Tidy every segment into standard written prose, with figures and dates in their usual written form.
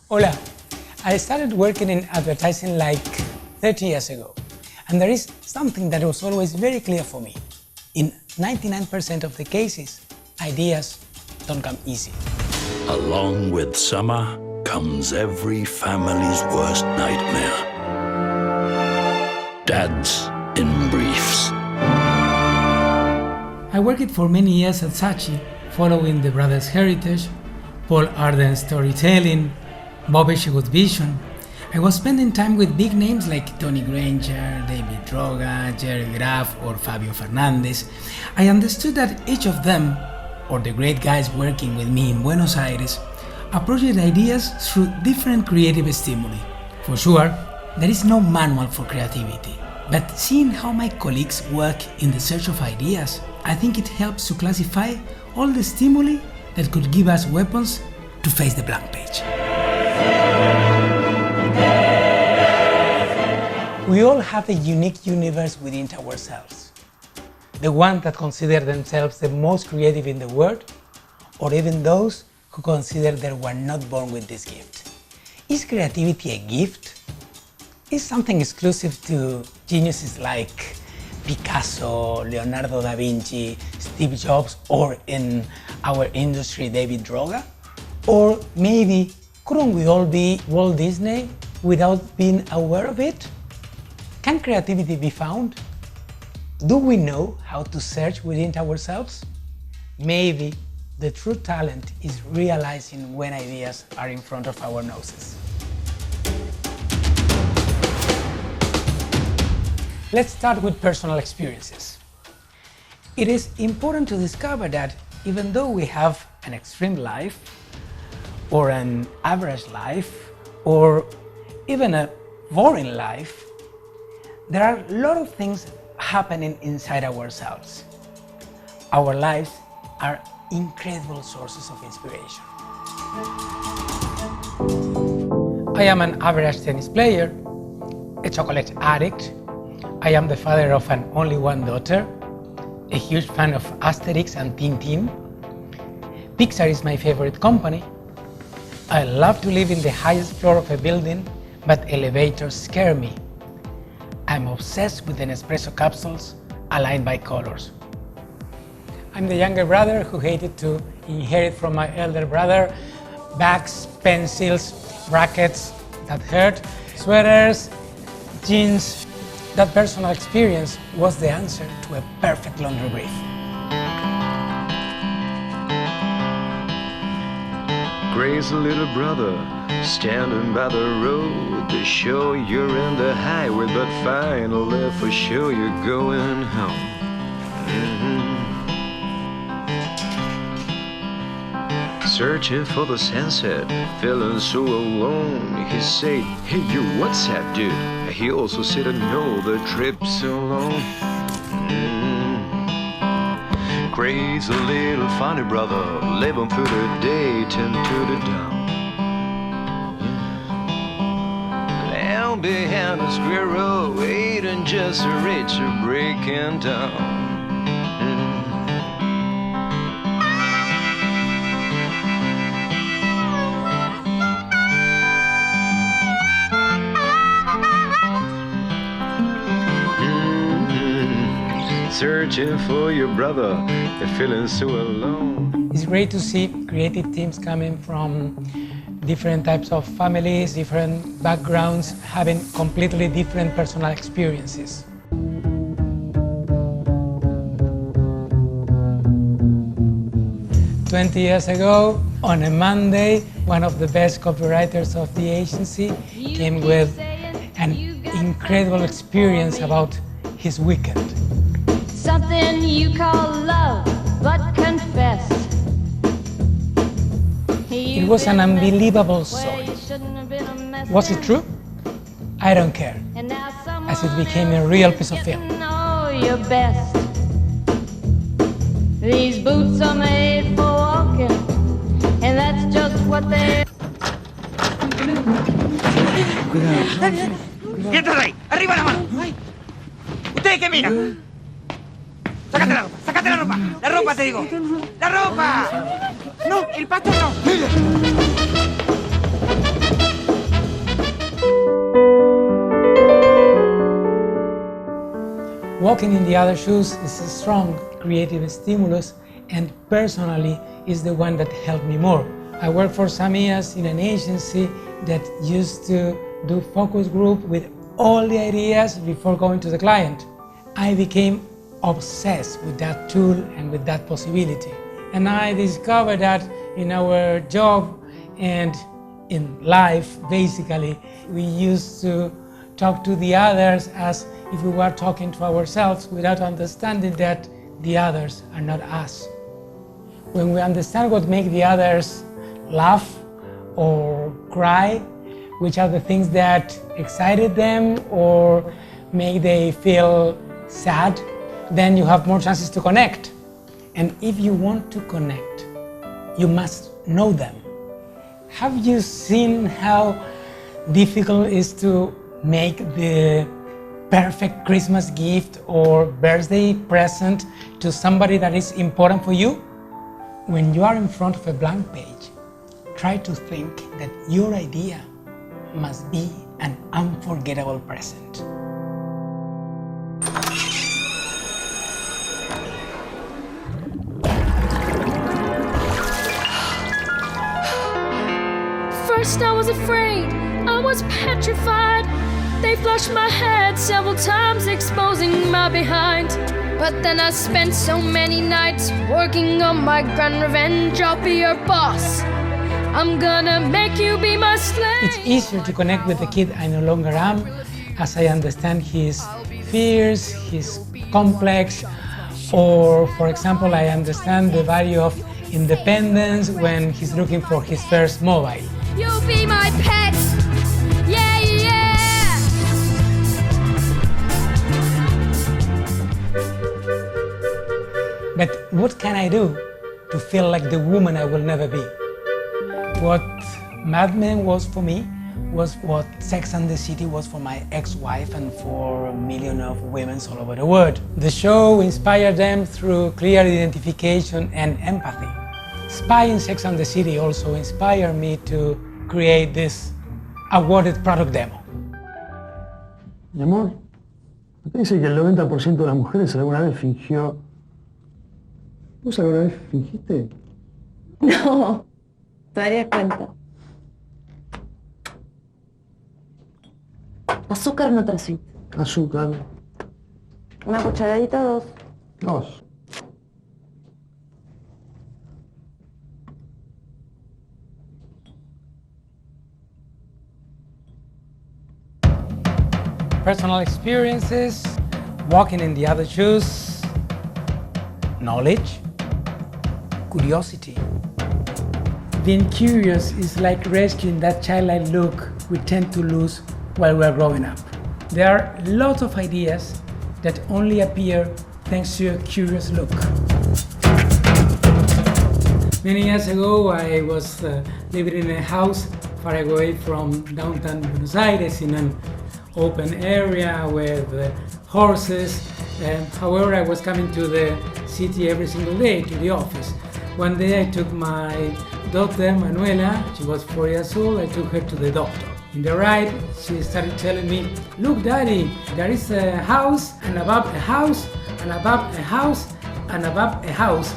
Hola, I started working in advertising like 30 years ago, and there is something that was always very clear for me. In 99% of the cases, ideas don't come easy. Along with summer comes every family's worst nightmare. Dads in briefs. I worked for many years at Saatchi, following the brothers' heritage, Paul Arden's storytelling, Bob Eshegood's vision. I was spending time with big names like Tony Granger, David Droga, Jerry Graff, or Fabio Fernandez. I understood that each of them, or the great guys working with me in Buenos Aires, approached ideas through different creative stimuli. For sure, there is no manual for creativity, but seeing how my colleagues work in the search of ideas, I think it helps to classify all the stimuli that could give us weapons to face the blank page. We all have a unique universe within ourselves. The ones that consider themselves the most creative in the world, or even those who consider they were not born with this gift. Is creativity a gift? Is something exclusive to geniuses like Picasso, Leonardo da Vinci, Steve Jobs, or in our industry, David Droga? Or maybe, couldn't we all be Walt Disney without being aware of it? Can creativity be found? Do we know how to search within ourselves? Maybe the true talent is realizing when ideas are in front of our noses. Let's start with personal experiences. It is important to discover that even though we have an extreme life, or an average life, or even a boring life, there are a lot of things happening inside ourselves. Our lives are incredible sources of inspiration. I am an average tennis player, a chocolate addict. I am the father of an only one daughter, a huge fan of Asterix and Tintin. Pixar is my favorite company. I love to live in the highest floor of a building, but elevators scare me. I'm obsessed with Nespresso capsules aligned by colors. I'm the younger brother who hated to inherit from my elder brother bags, pencils, rackets that hurt, sweaters, jeans. That personal experience was the answer to a perfect laundry brief. Gray's little brother, standing by the road to show you're in the highway, but finally for sure you're going home. Searching for the sunset, feeling so alone. He said, "Hey you, what's up, dude?" He also said, "I know the trip's so long." Gray's a little funny brother, living through the day, 10 to the dawn. Down behind a squirrel, waiting just to reach a breaking down. Searching for your brother, you're feeling so alone. It's great to see creative teams coming from different types of families, different backgrounds, having completely different personal experiences. "20 years ago, on a Monday, one of the best copywriters of the agency came with an incredible experience about his weekend. Something you call love, but confess. It was an unbelievable story. Was it true? I don't care, as it became a real piece of film. Your best. These boots are made for walking, and that's just what they. ¡Quietos ahí! ¡Arriba la mano! ¿Ustedes qué miran? ¡Sácate la ropa! ¡Sácate la ropa! ¡La ropa, te digo! ¡La ropa! ¡No! ¡El pato no! Walking in the other shoes is a strong creative stimulus, and personally is the one that helped me more. I worked for some years in an agency that used to do focus group with all the ideas before going to the client. I became obsessed with that tool and with that possibility. And I discovered that in our job and in life, basically, we used to talk to the others as if we were talking to ourselves without understanding that the others are not us. When we understand what makes the others laugh or cry, which are the things that excited them or make they feel sad, then you have more chances to connect. And if you want to connect, you must know them. Have you seen how difficult it is to make the perfect Christmas gift or birthday present to somebody that is important for you? When you are in front of a blank page, try to think that your idea must be an unforgettable present. First I was afraid, I was petrified. They flushed my head several times, exposing my behind. But then I spent so many nights working on my grand revenge. I'll be your boss, I'm gonna make you be my slave. It's easier to connect with the kid I no longer am, as I understand his fears, his complex, or for example, I understand the value of independence when he's looking for his first mobile. You'll be my pet, yeah, yeah. But what can I do to feel like the woman I will never be? What Mad Men was for me was what Sex and the City was for my ex-wife and for millions of women all over the world. The show inspired them through clear identification and empathy. Spy in Sex and the City also inspired me to create this awarded product demo. Mi amor, ¿no te dice que el 90% de las mujeres alguna vez fingió? ¿Vos alguna vez fingiste? No, te darías cuenta. Azúcar en otra suite. Azúcar. Una cucharadita o dos. Dos. Personal experiences, walking in the other shoes, knowledge, curiosity. Being curious is like rescuing that childlike look we tend to lose while we're growing up. There are lots of ideas that only appear thanks to a curious look. Many years ago, I was living in a house far away from downtown Buenos Aires in an open area with horses. However, I was coming to the city every single day to the office. One day I took my daughter, Manuela, she was 4 years old, I took her to the doctor. In the ride, she started telling me, "Look, Daddy, there is a house, and above a house, and above a house, and above a house."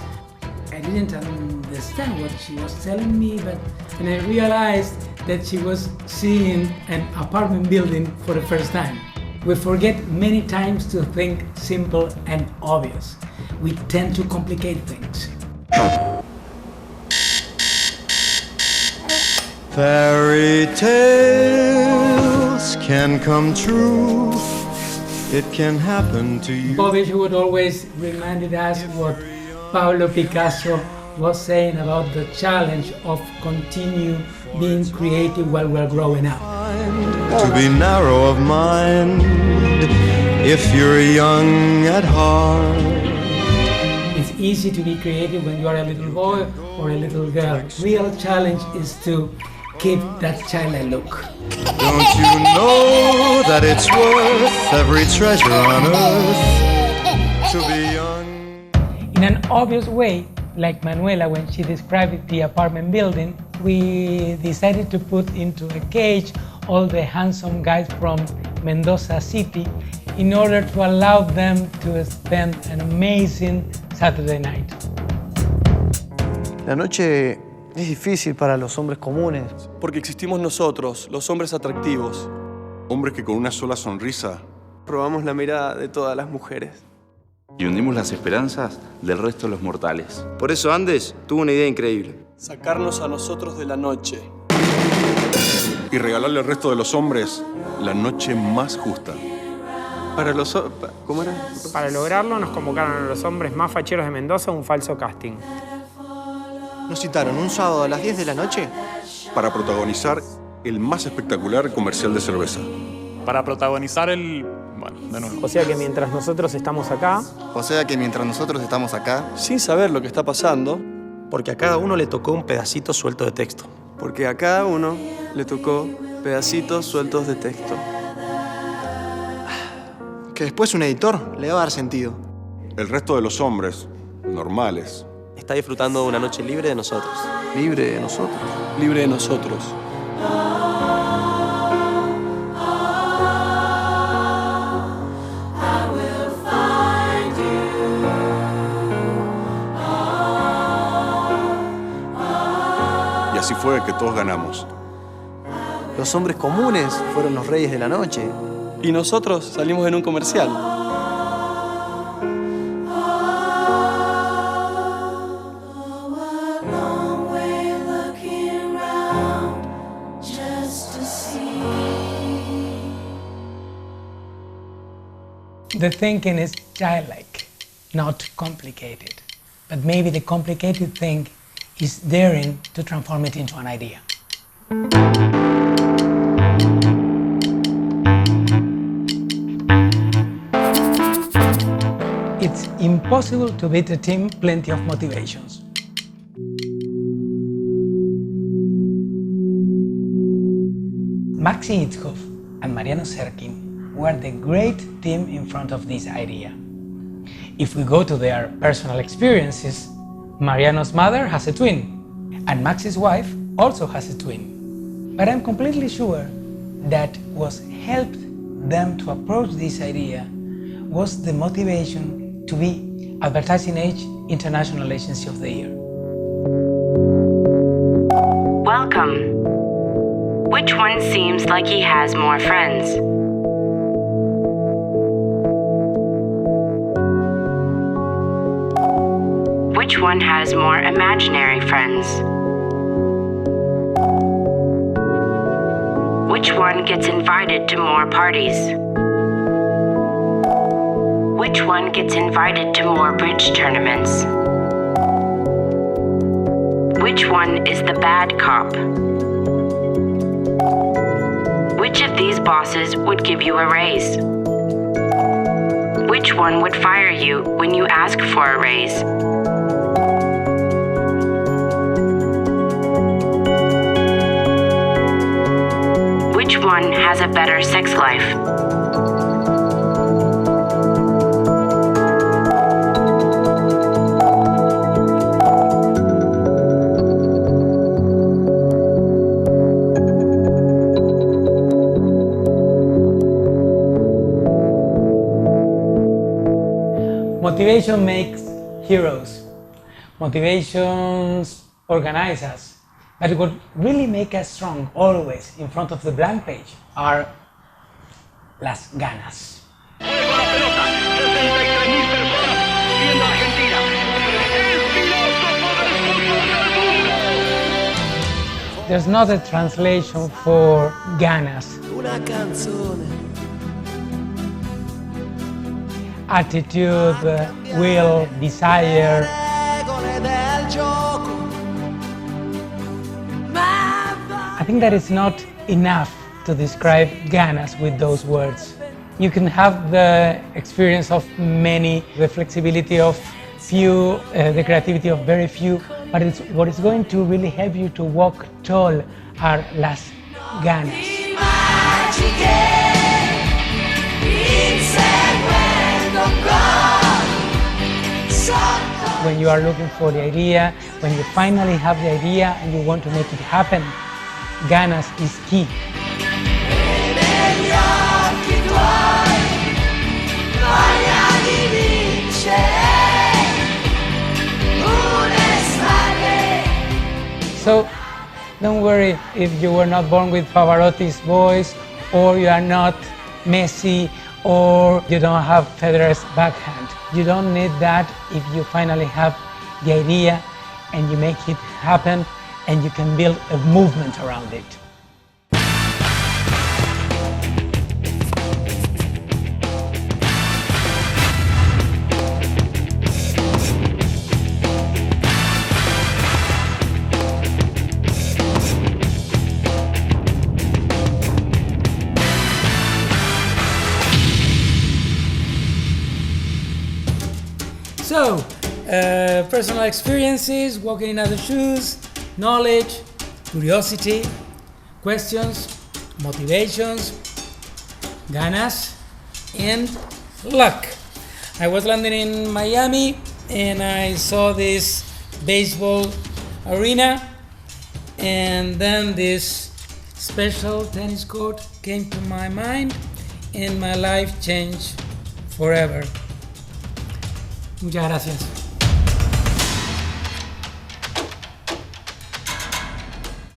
I didn't understand what she was telling me, but when I realized that she was seeing an apartment building for the first time. We forget many times to think simple and obvious. We tend to complicate things. Fairy tales can come true. It can happen to you. Bobby would always reminded us what Pablo Picasso was saying about the challenge of continue being creative while we're growing up. To be narrow of mind if you're young at heart. It's easy to be creative when you are a little boy or a little girl. Real challenge is to keep that childlike look. Don't you know that it's worth every treasure on earth to be young? In an obvious way, like Manuela when she described the apartment building, we decided to put into a cage all the handsome guys from Mendoza City in order to allow them to spend an amazing Saturday night. La noche es difícil para los hombres comunes. Porque existimos nosotros, los hombres atractivos. Hombres que con una sola sonrisa Robamos la mirada de todas las mujeres. Y hundimos las esperanzas del resto de los mortales. Por eso Andes tuvo una idea increíble. Sacarnos a nosotros de la noche. y regalarle al resto de los hombres la noche más justa. ¿Cómo era? Para lograrlo nos convocaron a los hombres más facheros de Mendoza a un falso casting. Nos citaron un sábado a las 10 de la noche para protagonizar el más espectacular comercial de cerveza. Para protagonizar el... Bueno, de nuevo. O sea que mientras nosotros estamos acá... Sin saber lo que está pasando... Porque a cada uno le tocó un pedacito suelto de texto. Porque a cada uno le tocó pedacitos sueltos de texto. que después un editor le va a dar sentido. El resto de los hombres, normales, está disfrutando de una noche libre de nosotros. Libre de nosotros. Libre de nosotros. Y así fue que todos ganamos. Los hombres comunes fueron los reyes de la noche. Y nosotros salimos en un comercial. The thinking is childlike, not complicated. But maybe the complicated thing is daring to transform it into an idea. It's impossible to beat a team plenty of motivations. Maxi Itzhoff and Mariano Serkin were the great team in front of this idea. If we go to their personal experiences, Mariano's mother has a twin, and Maxi's wife also has a twin. But I'm completely sure that what helped them to approach this idea was the motivation to be Advertising Age International Agency of the Year. Welcome. Which one seems like he has more friends? Which one has more imaginary friends? Which one gets invited to more parties? Which one gets invited to more bridge tournaments? Which one is the bad cop? Which of these bosses would give you a raise? Which one would fire you when you ask for a raise? Which one has a better sex life? Motivation makes heroes. Motivations organize us. But what really makes us strong always in front of the blank page are las ganas. There's not a translation for ganas. Attitude, will, desire. I think that it's not enough to describe ganas with those words. You can have the experience of many, the flexibility of few, the creativity of very few, but what is going to really help you to walk tall are las ganas. When you are looking for the idea, when you finally have the idea and you want to make it happen, ganas is key. So don't worry if you were not born with Pavarotti's voice, or you are not Messi, or you don't have Federer's backhand. You don't need that if you finally have the idea and you make it happen and you can build a movement around it. So, personal experiences, walking in other shoes, knowledge, curiosity, questions, motivations, ganas, and luck. I was landing in Miami and I saw this baseball arena, and then this special tennis court came to my mind and my life changed forever. Muchas gracias.